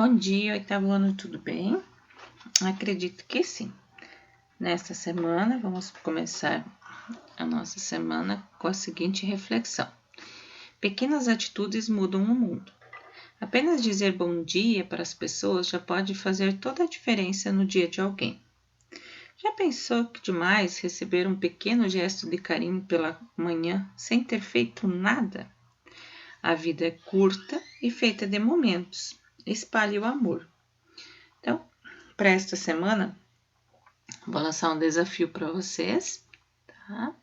Bom dia, oitavo ano, tudo bem? Acredito que sim. Nesta semana, vamos começar a nossa semana com a seguinte reflexão. Pequenas atitudes mudam o mundo. Apenas dizer bom dia para as pessoas já pode fazer toda a diferença no dia de alguém. Já pensou que demais receber um pequeno gesto de carinho pela manhã sem ter feito nada? A vida é curta e feita de momentos. Espalhe o amor. Então, para esta semana, vou lançar um desafio para vocês, tá?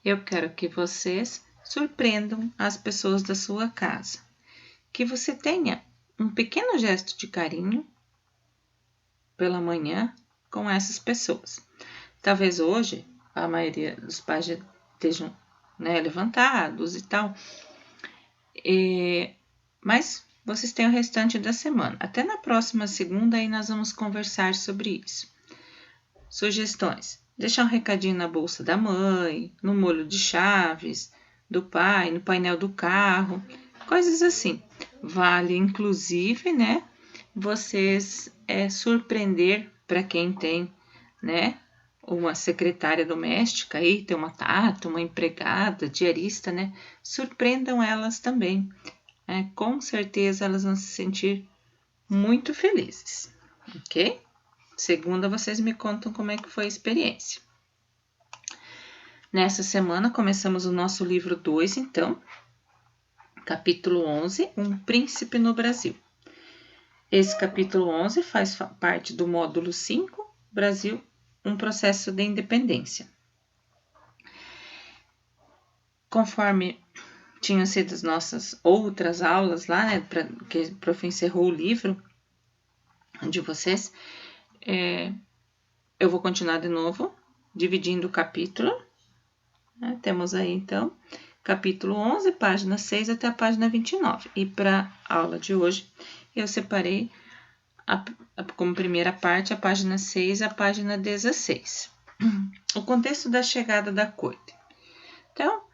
Eu quero que vocês surpreendam as pessoas da sua casa. Que você tenha um pequeno gesto de carinho pela manhã com essas pessoas. Talvez hoje a maioria dos pais já estejam levantados e tal, mas vocês têm o restante da semana. Até na próxima segunda aí nós vamos conversar sobre isso. Sugestões: deixar um recadinho na bolsa da mãe, no molho de chaves do pai, no painel do carro, coisas assim. Vale, inclusive, vocês surpreender para quem tem, uma secretária doméstica aí, tem uma tata, uma empregada, diarista, surpreendam elas também. Com certeza elas vão se sentir muito felizes, ok? Segunda, vocês me contam como é que foi a experiência. Nessa semana, começamos o nosso livro 2, então, capítulo 11, Um Príncipe no Brasil. Esse capítulo 11 faz parte do módulo 5, Brasil, um processo de independência. Conforme tinham sido as nossas outras aulas lá, que o prof encerrou o livro de vocês, eu vou continuar de novo, dividindo o capítulo. Temos aí, então, capítulo 11, página 6 até a página 29. E para a aula de hoje, eu separei como primeira parte a página 6 a página 16. O contexto da chegada da corte. Então,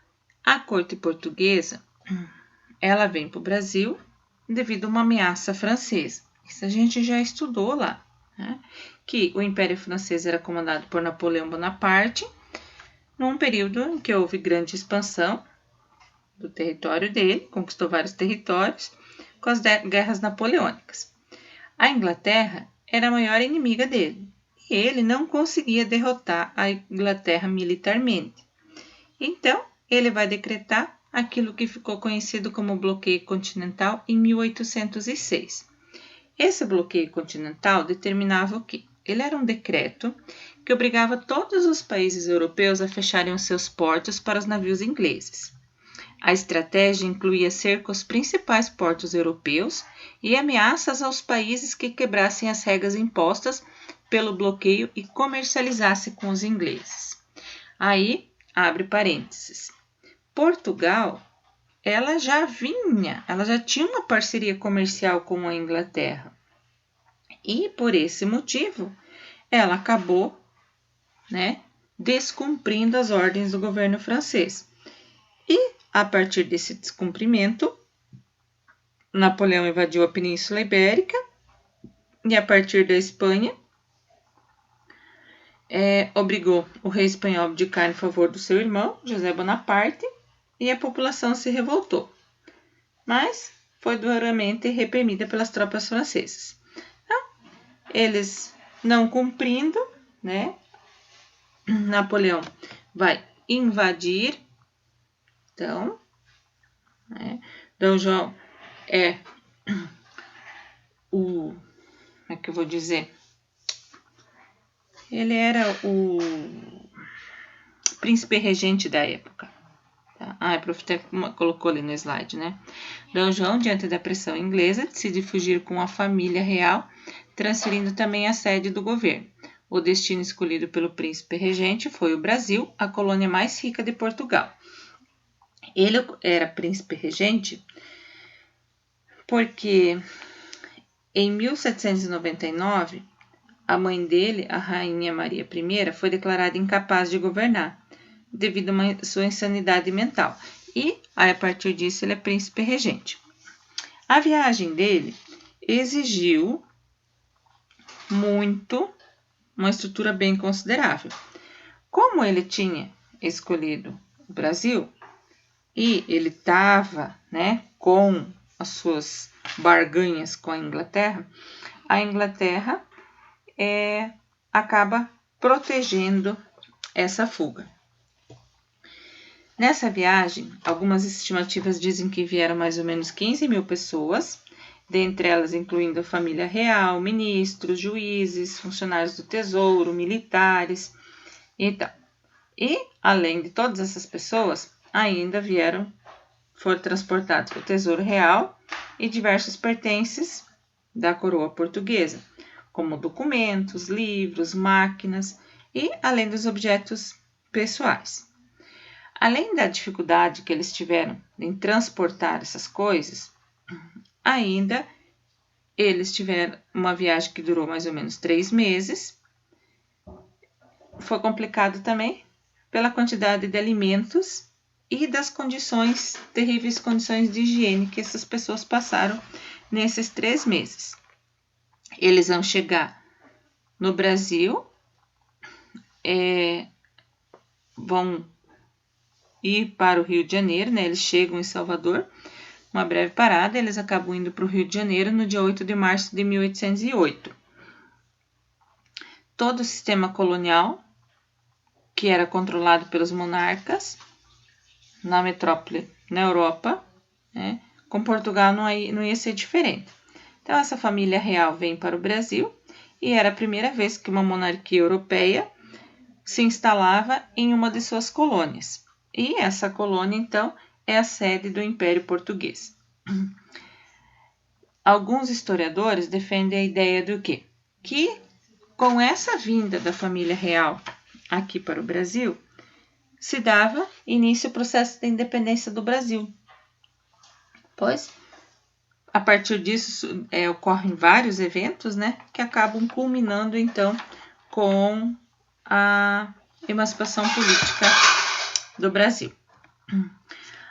a corte portuguesa, ela vem para o Brasil devido a uma ameaça francesa. Isso a gente já estudou lá, que o Império Francês era comandado por Napoleão Bonaparte, num período em que houve grande expansão do território dele, conquistou vários territórios com as guerras napoleônicas. A Inglaterra era a maior inimiga dele e ele não conseguia derrotar a Inglaterra militarmente. Então, ele vai decretar aquilo que ficou conhecido como bloqueio continental em 1806. Esse bloqueio continental determinava o quê? Ele era um decreto que obrigava todos os países europeus a fecharem os seus portos para os navios ingleses. A estratégia incluía cerco aos principais portos europeus e ameaças aos países que quebrassem as regras impostas pelo bloqueio e comercializassem com os ingleses. Aí, abre parênteses, Portugal, ela já tinha uma parceria comercial com a Inglaterra. E, por esse motivo, ela acabou descumprindo as ordens do governo francês. E, a partir desse descumprimento, Napoleão invadiu a Península Ibérica e, a partir da Espanha, obrigou o rei espanhol a abdicar em favor do seu irmão, José Bonaparte, e a população se revoltou. Mas foi duramente reprimida pelas tropas francesas. Então, eles não cumprindo, Napoleão vai invadir. Então, Dom João como é que eu vou dizer? Ele era o príncipe regente da época. Tá? A prof até colocou ali no slide, Dom João, diante da pressão inglesa, decide fugir com a família real, transferindo também a sede do governo. O destino escolhido pelo príncipe regente foi o Brasil, a colônia mais rica de Portugal. Ele era príncipe regente porque em 1799, a mãe dele, a rainha Maria I, foi declarada incapaz de governar devido a sua insanidade mental. E, a partir disso, ele é príncipe regente. A viagem dele exigiu muito, uma estrutura bem considerável. Como ele tinha escolhido o Brasil e ele estava, né, com as suas barganhas com a Inglaterra acaba protegendo essa fuga. Nessa viagem, algumas estimativas dizem que vieram mais ou menos 15 mil pessoas, dentre elas incluindo a família real, ministros, juízes, funcionários do tesouro, militares e tal. E, além de todas essas pessoas, ainda foram transportados para o Tesouro Real e diversos pertences da coroa portuguesa, como documentos, livros, máquinas e além dos objetos pessoais. Além da dificuldade que eles tiveram em transportar essas coisas, ainda eles tiveram uma viagem que durou mais ou menos 3 meses. Foi complicado também pela quantidade de alimentos e das terríveis condições de higiene que essas pessoas passaram nesses 3 meses. Eles vão chegar no Brasil, vão ir para o Rio de Janeiro, né? Eles chegam em Salvador, uma breve parada, eles acabam indo para o Rio de Janeiro no dia 8 de março de 1808. Todo o sistema colonial, que era controlado pelos monarcas na metrópole, na Europa, né? Com Portugal não ia ser diferente. Então, essa família real vem para o Brasil e era a primeira vez que uma monarquia europeia se instalava em uma de suas colônias. E essa colônia, então, é a sede do Império Português. Alguns historiadores defendem a ideia do quê? Que com essa vinda da família real aqui para o Brasil, se dava início ao processo de independência do Brasil. Pois, a partir disso, ocorrem vários eventos, né, que acabam culminando, então, com a emancipação política do Brasil.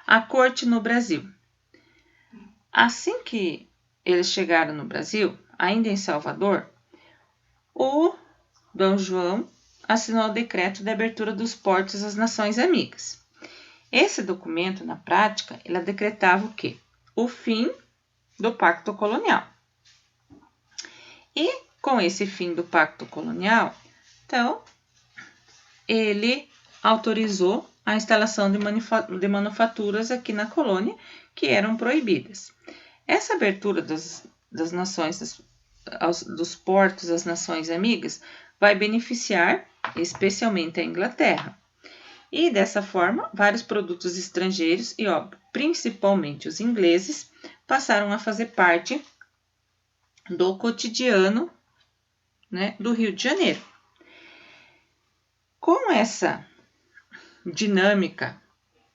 A corte no Brasil. Assim que eles chegaram no Brasil, ainda em Salvador, o Dom João assinou o decreto de abertura dos portos às nações amigas. Esse documento, na prática, ele decretava o quê? O fim do Pacto Colonial. E com esse fim do Pacto Colonial, então, ele autorizou a instalação de manufaturas aqui na colônia que eram proibidas. Essa abertura das nações, dos portos às nações amigas, vai beneficiar especialmente a Inglaterra. E dessa forma, vários produtos estrangeiros e, óbvio, principalmente os ingleses, passaram a fazer parte do cotidiano, né, do Rio de Janeiro. Com essa dinâmica,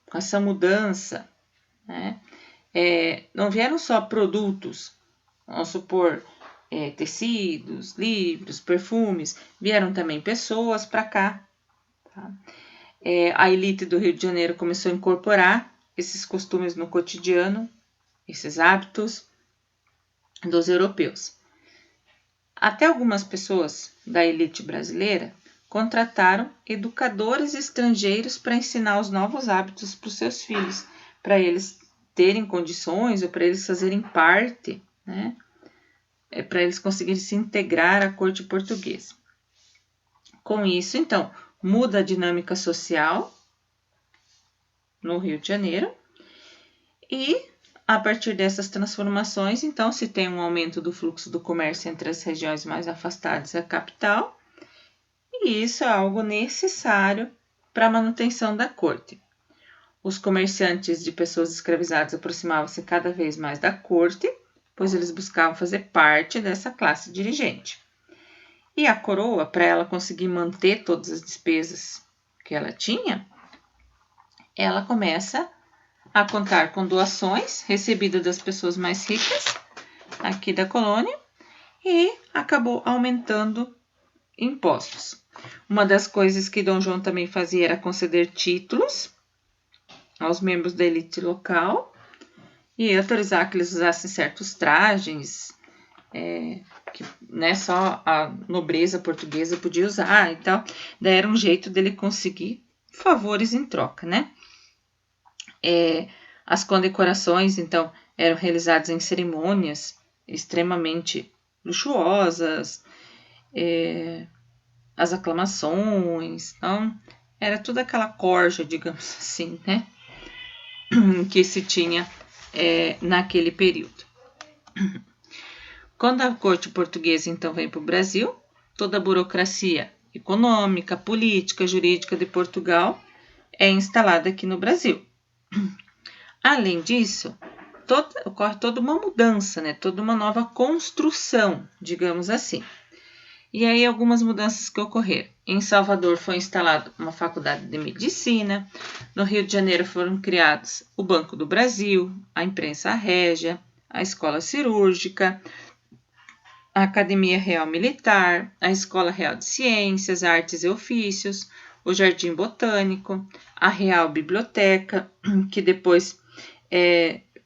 com essa mudança, né, não vieram só produtos, vamos supor, tecidos, livros, perfumes, vieram também pessoas para cá. Tá? A elite do Rio de Janeiro começou a incorporar esses costumes no cotidiano, esses hábitos dos europeus. Até algumas pessoas da elite brasileira contrataram educadores estrangeiros para ensinar os novos hábitos para os seus filhos, para eles terem condições ou para eles fazerem parte, né? Para eles conseguirem se integrar à corte portuguesa. Com isso, então, muda a dinâmica social no Rio de Janeiro e, a partir dessas transformações, então, se tem um aumento do fluxo do comércio entre as regiões mais afastadas da capital, e isso é algo necessário para a manutenção da corte. Os comerciantes de pessoas escravizadas aproximavam-se cada vez mais da corte, pois eles buscavam fazer parte dessa classe dirigente. E a coroa, para ela conseguir manter todas as despesas que ela tinha, ela começa a contar com doações recebidas das pessoas mais ricas aqui da colônia e acabou aumentando impostos. Uma das coisas que Dom João também fazia era conceder títulos aos membros da elite local e autorizar que eles usassem certos trajes que, né, só a nobreza portuguesa podia usar e tal. Daí era um jeito dele conseguir favores em troca, né? As condecorações, então, eram realizadas em cerimônias extremamente luxuosas, as aclamações, então, era tudo aquela corja, digamos assim, né? Que se tinha naquele período. Quando a corte portuguesa, então, vem para o Brasil, toda a burocracia econômica, política, jurídica de Portugal é instalada aqui no Brasil. Além disso, ocorre toda uma mudança, né? Toda uma nova construção, digamos assim. E aí algumas mudanças que ocorreram. Em Salvador foi instalada uma faculdade de medicina. No Rio de Janeiro foram criados o Banco do Brasil, a Imprensa Régia, a Escola Cirúrgica, a Academia Real Militar, a Escola Real de Ciências, Artes e Ofícios, o Jardim Botânico, a Real Biblioteca, que depois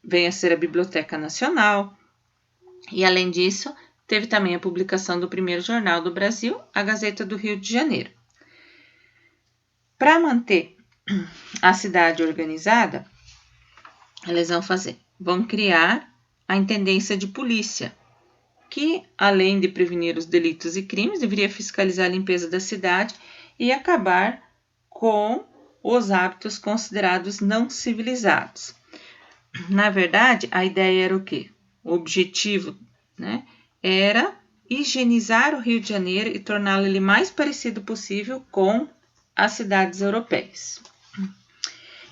vem a ser a Biblioteca Nacional. E, além disso, teve também a publicação do primeiro jornal do Brasil, a Gazeta do Rio de Janeiro. Para manter a cidade organizada, eles vão criar a Intendência de Polícia, que, além de prevenir os delitos e crimes, deveria fiscalizar a limpeza da cidade e acabar com os hábitos considerados não civilizados. Na verdade, a ideia era o quê? O objetivo, né, era higienizar o Rio de Janeiro e torná-lo ele mais parecido possível com as cidades europeias.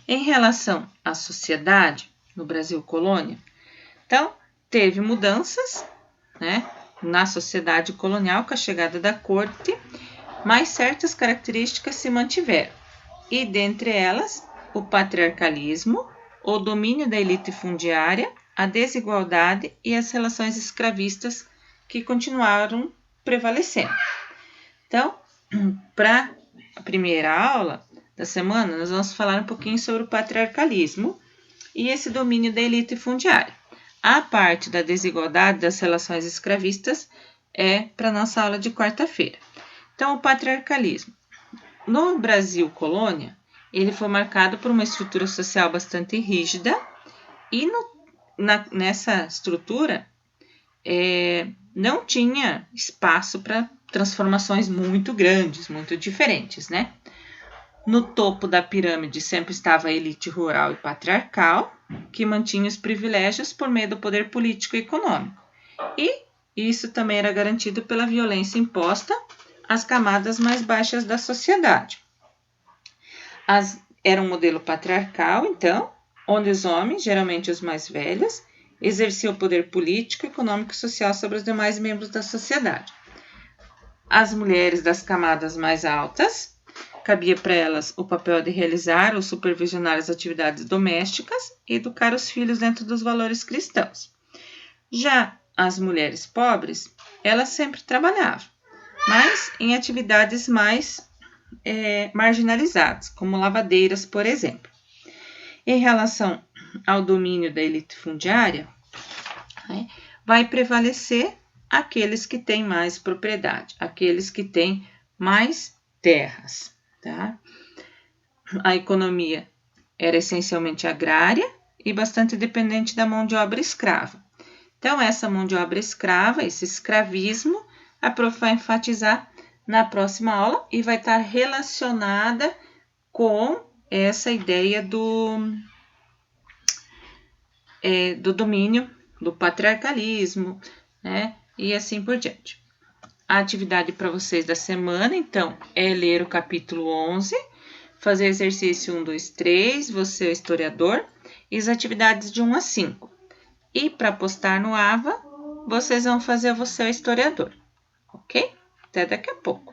Em relação à sociedade no Brasil colônia, então teve mudanças, né, na sociedade colonial com a chegada da corte, mas certas características se mantiveram. E dentre elas, o patriarcalismo, o domínio da elite fundiária, a desigualdade e as relações escravistas que continuaram prevalecendo. Então, para a primeira aula da semana, nós vamos falar um pouquinho sobre o patriarcalismo e esse domínio da elite fundiária. A parte da desigualdade das relações escravistas é para a nossa aula de quarta-feira. Então, o patriarcalismo. No Brasil colônia, ele foi marcado por uma estrutura social bastante rígida e nessa estrutura não tinha espaço para transformações muito grandes, muito diferentes, né? No topo da pirâmide sempre estava a elite rural e patriarcal, que mantinha os privilégios por meio do poder político e econômico. E isso também era garantido pela violência imposta às camadas mais baixas da sociedade. Era um modelo patriarcal, então, onde os homens, geralmente os mais velhos, exerciam o poder político, econômico e social sobre os demais membros da sociedade. As mulheres das camadas mais altas, cabia para elas o papel de realizar ou supervisionar as atividades domésticas e educar os filhos dentro dos valores cristãos. Já as mulheres pobres, elas sempre trabalhavam, mas em atividades mais marginalizadas, como lavadeiras, por exemplo. Em relação ao domínio da elite fundiária, vai prevalecer aqueles que têm mais propriedade, aqueles que têm mais terras. Tá? A economia era essencialmente agrária e bastante dependente da mão de obra escrava. Então, essa mão de obra escrava, esse escravismo, a prof vai enfatizar na próxima aula e vai estar relacionada com essa ideia do domínio, do patriarcalismo, né? E assim por diante. A atividade para vocês da semana, então, é ler o capítulo 11, fazer exercício 1, 2, 3, você é o historiador, e as atividades de 1 a 5. E para postar no AVA, vocês vão fazer você é o historiador, ok? Até daqui a pouco.